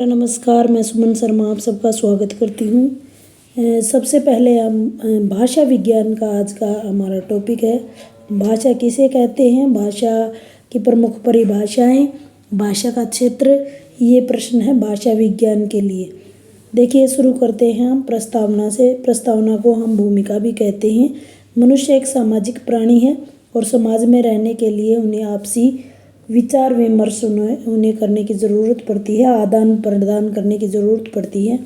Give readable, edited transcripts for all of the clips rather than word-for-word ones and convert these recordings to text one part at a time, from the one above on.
नमस्कार, मैं सुमन शर्मा आप सबका स्वागत करती हूँ। सबसे पहले हम भाषा विज्ञान का आज का हमारा टॉपिक है। भाषा किसे कहते हैं, भाषा की प्रमुख परिभाषाएं, भाषा का क्षेत्र, ये प्रश्न है भाषा विज्ञान के लिए। देखिए, शुरू करते हैं हम प्रस्तावना से। प्रस्तावना को हम भूमिका भी कहते हैं। मनुष्य एक सामाजिक प्राणी है और समाज में रहने के लिए उन्हें आपसी विचार विमर्श उन्हें करने की ज़रूरत पड़ती है, आदान प्रदान करने की ज़रूरत पड़ती है।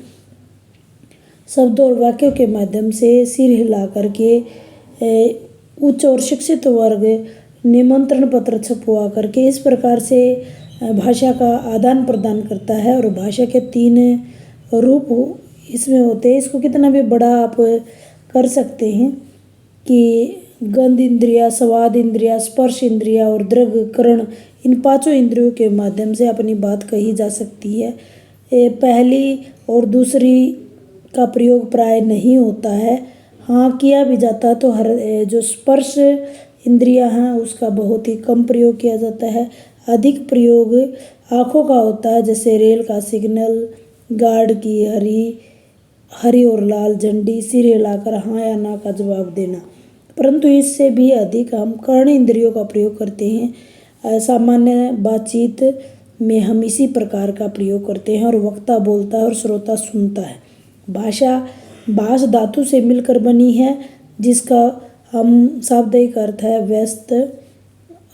शब्दों और वाक्यों के माध्यम से सिर हिला करके उच्च और शिक्षित वर्ग निमंत्रण पत्र छपवा करके इस प्रकार से भाषा का आदान प्रदान करता है। और भाषा के 3 रूप इसमें होते हैं। इसको कितना भी बड़ा आप कर सकते हैं कि गंध इंद्रिया, स्वाद इंद्रिया, स्पर्श इंद्रिया और दृग करण, इन 5 इंद्रियों के माध्यम से अपनी बात कही जा सकती है। पहली और दूसरी का प्रयोग प्राय नहीं होता है। हाँ, किया भी जाता है तो जो स्पर्श इंद्रिया हैं उसका बहुत ही कम प्रयोग किया जाता है। अधिक प्रयोग आँखों का होता है, जैसे रेल का सिग्नल, गार्ड की हरी और लाल झंडी, सिर हिलाकर हाँ या ना का जवाब देना। परंतु इससे भी अधिक हम कर्ण इंद्रियों का प्रयोग करते हैं। सामान्य बातचीत में हम इसी प्रकार का प्रयोग करते हैं और वक्ता बोलता है और श्रोता सुनता है। भाषा भाष धातु से मिलकर बनी है, जिसका हम शाब्दिक अर्थ है व्यस्त,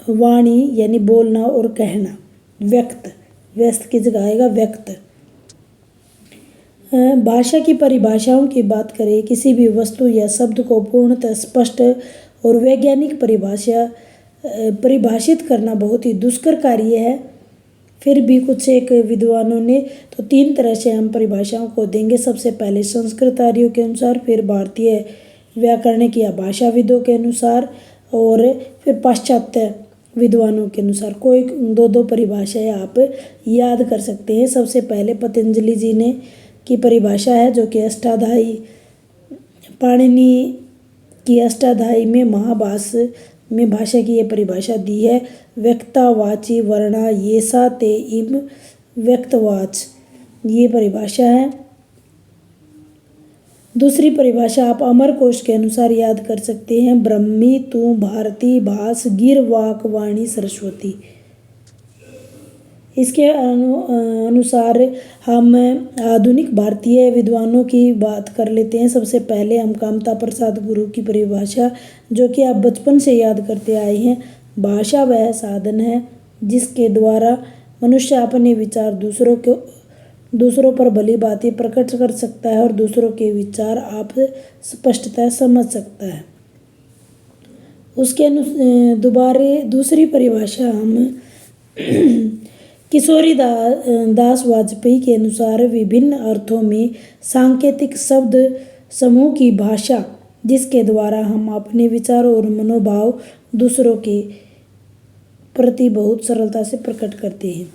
वाणी यानी बोलना और कहना, व्यक्त, व्यस्त की जगह आएगा व्यक्त। भाषा की परिभाषाओं की बात करें, किसी भी वस्तु या शब्द को पूर्णतः स्पष्ट और वैज्ञानिक परिभाषित करना बहुत ही दुष्कर कार्य है। फिर भी कुछ एक विद्वानों ने तो 3 तरह से हम परिभाषाओं को देंगे। सबसे पहले संस्कृत आर्यों के अनुसार, फिर भारतीय व्याकरणिक या भाषाविदों के अनुसार और फिर पाश्चात्य विद्वानों के अनुसार। कोई 2-2 परिभाषाएं आप याद कर सकते हैं। सबसे पहले पतंजलि जी ने की परिभाषा है, जो कि अष्टाध्यायी, पाणिनि की अष्टाध्यायी में महाभाष में भाषा की ये परिभाषा दी है। व्यक्ता वाची वर्णा येषा ते इम व्यक्तवाच, ये परिभाषा है। दूसरी परिभाषा आप अमरकोश के अनुसार याद कर सकते हैं, ब्रह्मी तू भारती भास गिर वाक वाणी सरस्वती। इसके अनुसार हम आधुनिक भारतीय विद्वानों की बात कर लेते हैं। सबसे पहले हम कामता प्रसाद गुरु की परिभाषा, जो कि आप बचपन से याद करते आए हैं। भाषा वह साधन है जिसके द्वारा मनुष्य अपने विचार दूसरों पर भली बातें प्रकट कर सकता है और दूसरों के विचार आप स्पष्टतः समझ सकता है। उसके दूसरी परिभाषा हम किशोरी दास वाजपेयी के अनुसार विभिन्न अर्थों में सांकेतिक शब्द समूह की भाषा, जिसके द्वारा हम अपने विचार और मनोभाव दूसरों के प्रति बहुत सरलता से प्रकट करते हैं।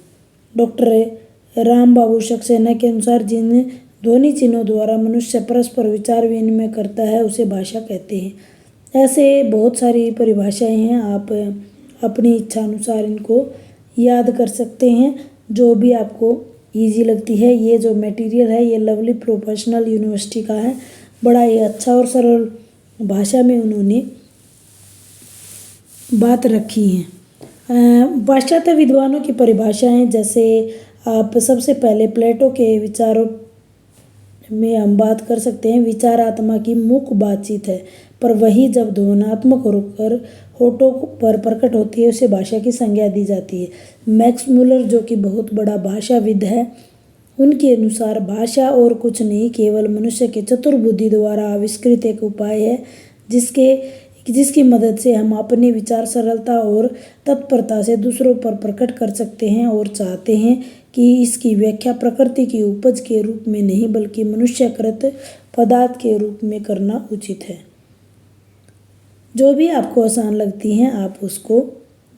डॉक्टर राम बाबू सक्सेना के अनुसार जिन ध्वनि चिन्हों द्वारा मनुष्य परस्पर विचार विनिमय करता है उसे भाषा कहते हैं। ऐसे बहुत सारी परिभाषाएं हैं, आप अपनी इच्छा अनुसार इनको याद कर सकते हैं, जो भी आपको इजी लगती है। ये जो मटेरियल है ये लवली प्रोफेशनल यूनिवर्सिटी का है। बड़ा ही अच्छा और सरल भाषा में उन्होंने बात रखी है। पाश्चात्य विद्वानों की परिभाषाएं, जैसे आप सबसे पहले प्लेटो के विचारों में हम बात कर सकते हैं। विचार आत्मा की मुख्य बातचीत है, पर वही जब ध्वन्यात्मक होकर होठों पर प्रकट होती है उसे भाषा की संज्ञा दी जाती है। मैक्स मूलर, जो कि बहुत बड़ा भाषाविद है, उनके अनुसार भाषा और कुछ नहीं, केवल मनुष्य के चतुर बुद्धि द्वारा आविष्कृत एक उपाय है जिसकी मदद से हम अपने विचार सरलता और तत्परता से दूसरों पर प्रकट कर सकते हैं और चाहते हैं कि इसकी व्याख्या प्रकृति की उपज के रूप में नहीं बल्कि मनुष्यकृत पदार्थ के रूप में करना उचित है। जो भी आपको आसान लगती हैं आप उसको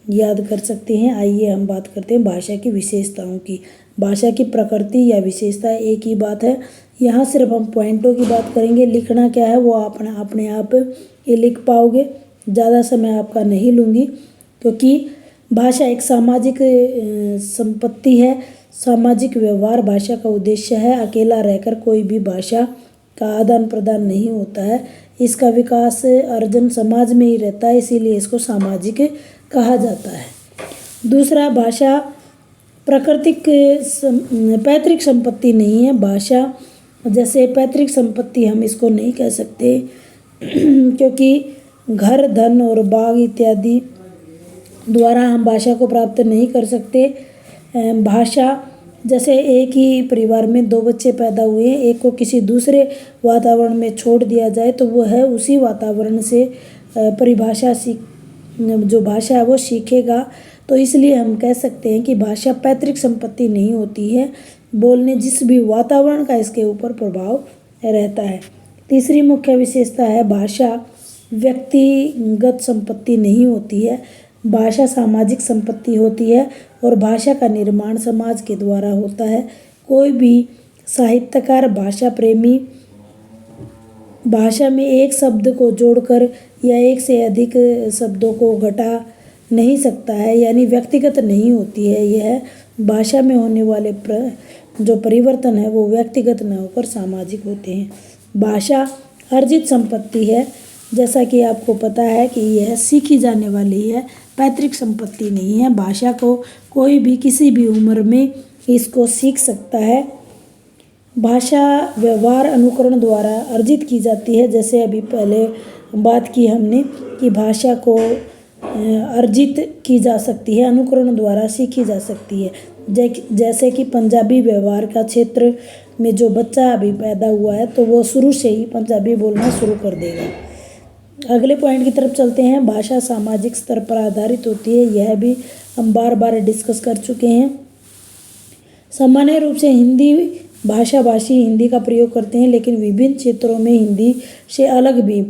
याद कर सकते हैं। आइए हम बात करते हैं भाषा की विशेषताओं की। भाषा की प्रकृति या विशेषता एक ही बात है। यहाँ सिर्फ हम पॉइंटों की बात करेंगे। लिखना क्या है वो अपने आप ये लिख पाओगे। ज़्यादा समय आपका नहीं लूँगी, क्योंकि भाषा एक सामाजिक संपत्ति है। सामाजिक व्यवहार भाषा का उद्देश्य है। अकेला रहकर कोई भी भाषा का आदान प्रदान नहीं होता है। इसका विकास अर्जन समाज में ही रहता है, इसीलिए इसको सामाजिक कहा जाता है। दूसरा, भाषा पैतृक संपत्ति नहीं है। भाषा जैसे पैतृक संपत्ति हम इसको नहीं कह सकते क्योंकि घर, धन और बाग इत्यादि द्वारा हम भाषा को प्राप्त नहीं कर सकते। भाषा जैसे एक ही परिवार में दो बच्चे पैदा हुए हैं, एक को किसी दूसरे वातावरण में छोड़ दिया जाए तो वो है उसी वातावरण से परिभाषा जो भाषा है वो सीखेगा। तो इसलिए हम कह सकते हैं कि भाषा पैतृक संपत्ति नहीं होती है, बोलने जिस भी वातावरण का इसके ऊपर प्रभाव रहता है। तीसरी मुख्य विशेषता है भाषा व्यक्तिगत संपत्ति नहीं होती है। भाषा सामाजिक संपत्ति होती है और भाषा का निर्माण समाज के द्वारा होता है। कोई भी साहित्यकार, भाषा प्रेमी भाषा में एक शब्द को जोड़कर या एक से अधिक शब्दों को घटा नहीं सकता है, यानी व्यक्तिगत नहीं होती है। यह भाषा में होने वाले जो परिवर्तन है वो व्यक्तिगत न होकर सामाजिक होते हैं। भाषा अर्जित संपत्ति है, जैसा कि आपको पता है कि यह सीखी जाने वाली है, पैतृक संपत्ति नहीं है। भाषा को कोई भी किसी भी उम्र में इसको सीख सकता है। भाषा व्यवहार अनुकरण द्वारा अर्जित की जाती है। जैसे अभी पहले बात की हमने कि भाषा को अर्जित की जा सकती है, अनुकरण द्वारा सीखी जा सकती है। जैसे कि पंजाबी व्यवहार का क्षेत्र में जो बच्चा अभी पैदा हुआ है तो वो शुरू से ही पंजाबी बोलना शुरू कर देगा। अगले पॉइंट की तरफ चलते हैं। भाषा सामाजिक स्तर पर आधारित होती है, यह भी हम बार बार डिस्कस कर चुके हैं। सामान्य रूप से हिंदी भाषी हिंदी का प्रयोग करते हैं, लेकिन विभिन्न क्षेत्रों में हिंदी से अलग भी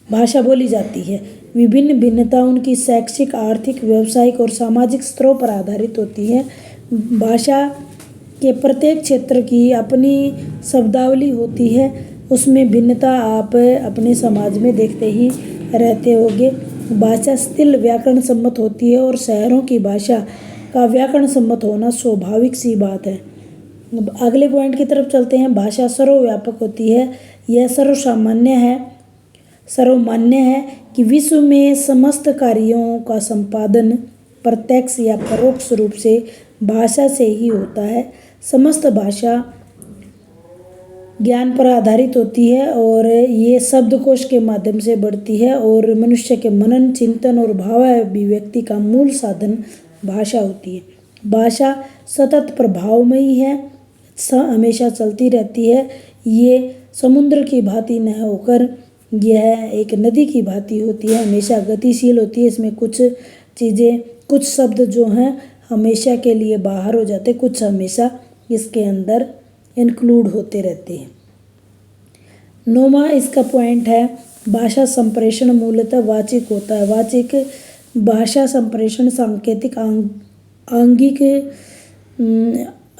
भाषा बोली जाती है। विभिन्न भिन्नता उनकी शैक्षिक, आर्थिक, व्यावसायिक और सामाजिक स्तरों पर आधारित होती है। भाषा के प्रत्येक क्षेत्र की अपनी शब्दावली होती है, उसमें भिन्नता आप अपने समाज में देखते ही रहते होंगे। भाषा स्थिर व्याकरण सम्मत होती है और शहरों की भाषा का व्याकरण सम्मत होना स्वाभाविक सी बात है। अगले पॉइंट की तरफ चलते हैं। भाषा सर्वव्यापक होती है, यह सर्वमान्य है कि विश्व में समस्त कार्यों का संपादन प्रत्यक्ष या परोक्ष रूप से भाषा से ही होता है। समस्त भाषा ज्ञान पर आधारित होती है और ये शब्दकोश के माध्यम से बढ़ती है और मनुष्य के मनन, चिंतन और भाव अभिव्यक्ति का मूल साधन भाषा होती है। भाषा सतत प्रभावमयी है, हमेशा चलती रहती है। ये समुद्र की भांति न होकर यह एक नदी की भांति होती है, हमेशा गतिशील होती है। इसमें कुछ शब्द जो हैं हमेशा के लिए बाहर हो जाते, कुछ हमेशा इसके अंदर इंक्लूड होते रहते हैं। 9वां इसका पॉइंट है, भाषा संप्रेषण मूलतः वाचिक होता है। वाचिक भाषा संप्रेषण सांकेतिक, आंगिक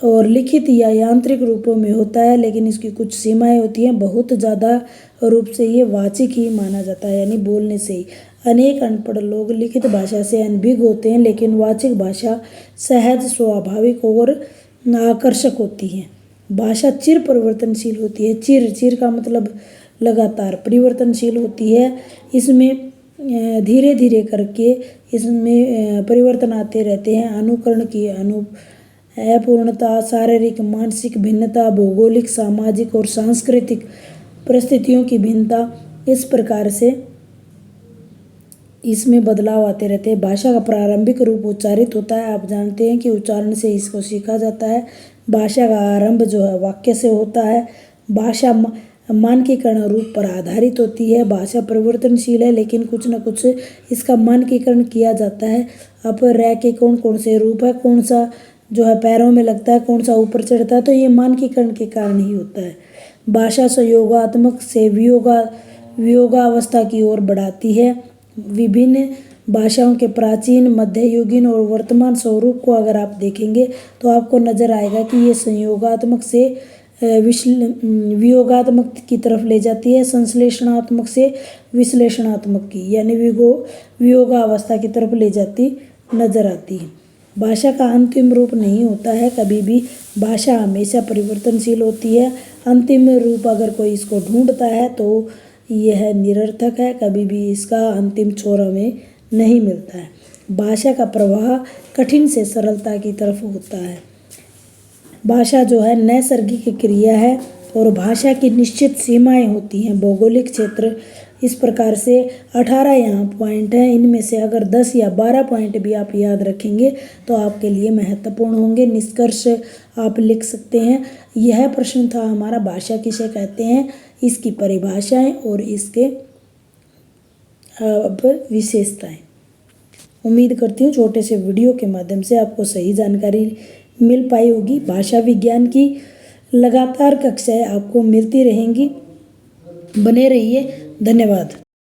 और लिखित या यांत्रिक रूपों में होता है, लेकिन इसकी कुछ सीमाएं होती हैं। बहुत ज़्यादा रूप से ये वाचिक ही माना जाता है, यानी बोलने से ही। अनेक अनपढ़ लोग लिखित भाषा से अनभिज्ञ होते हैं, लेकिन वाचिक भाषा सहज, स्वाभाविक और आकर्षक होती है। भाषा चिर परिवर्तनशील होती है। चिर का मतलब लगातार परिवर्तनशील होती है। इसमें धीरे धीरे करके इसमें परिवर्तन आते रहते हैं। अनुकरण की अपूर्णता, शारीरिक, मानसिक भिन्नता, भौगोलिक, सामाजिक और सांस्कृतिक परिस्थितियों की भिन्नता, इस प्रकार से इसमें बदलाव आते रहते हैं। भाषा का प्रारंभिक रूप उच्चारित होता है। आप जानते हैं कि उच्चारण से इसको सीखा जाता है। भाषा का आरंभ जो है वाक्य से होता है। भाषा मानकीकरण रूप पर आधारित होती है। भाषा परिवर्तनशील है, लेकिन कुछ न कुछ इसका मानकीकरण किया जाता है। अब रह के कौन कौन से रूप है, कौन सा जो है पैरों में लगता है, कौन सा ऊपर चढ़ता है, तो ये मानकीकरण के कारण ही होता है। भाषा संयोगात्मक से वियोगावस्था की ओर बढ़ाती है। विभिन्न भाषाओं के प्राचीन, मध्ययुगीन और वर्तमान स्वरूप को अगर आप देखेंगे तो आपको नजर आएगा कि ये संयोगात्मक से वियोगात्मक की तरफ ले जाती है, संश्लेषणात्मक से विश्लेषणात्मक की, यानी वियोगावस्था की तरफ ले जाती नजर आती है। भाषा का अंतिम रूप नहीं होता है कभी भी। भाषा हमेशा परिवर्तनशील होती है। अंतिम रूप अगर कोई इसको ढूंढता है तो यह निरर्थक है, कभी भी इसका अंतिम छोर हमें नहीं मिलता है। भाषा का प्रवाह कठिन से सरलता की तरफ होता है। भाषा जो है नैसर्गिक क्रिया है और भाषा की निश्चित सीमाएं होती हैं। भौगोलिक क्षेत्र इस प्रकार से 18 यहाँ पॉइंट हैं, इनमें से अगर 10 या 12 पॉइंट भी आप याद रखेंगे तो आपके लिए महत्वपूर्ण होंगे। निष्कर्ष आप लिख सकते हैं। यह प्रश्न था हमारा, भाषा किसे कहते हैं, इसकी परिभाषाएं और इसके विशेषताएं। उम्मीद करती हूँ छोटे से वीडियो के माध्यम से आपको सही जानकारी मिल पाई होगी। भाषा विज्ञान की लगातार कक्षाएं आपको मिलती रहेंगी। बने रहिए। धन्यवाद।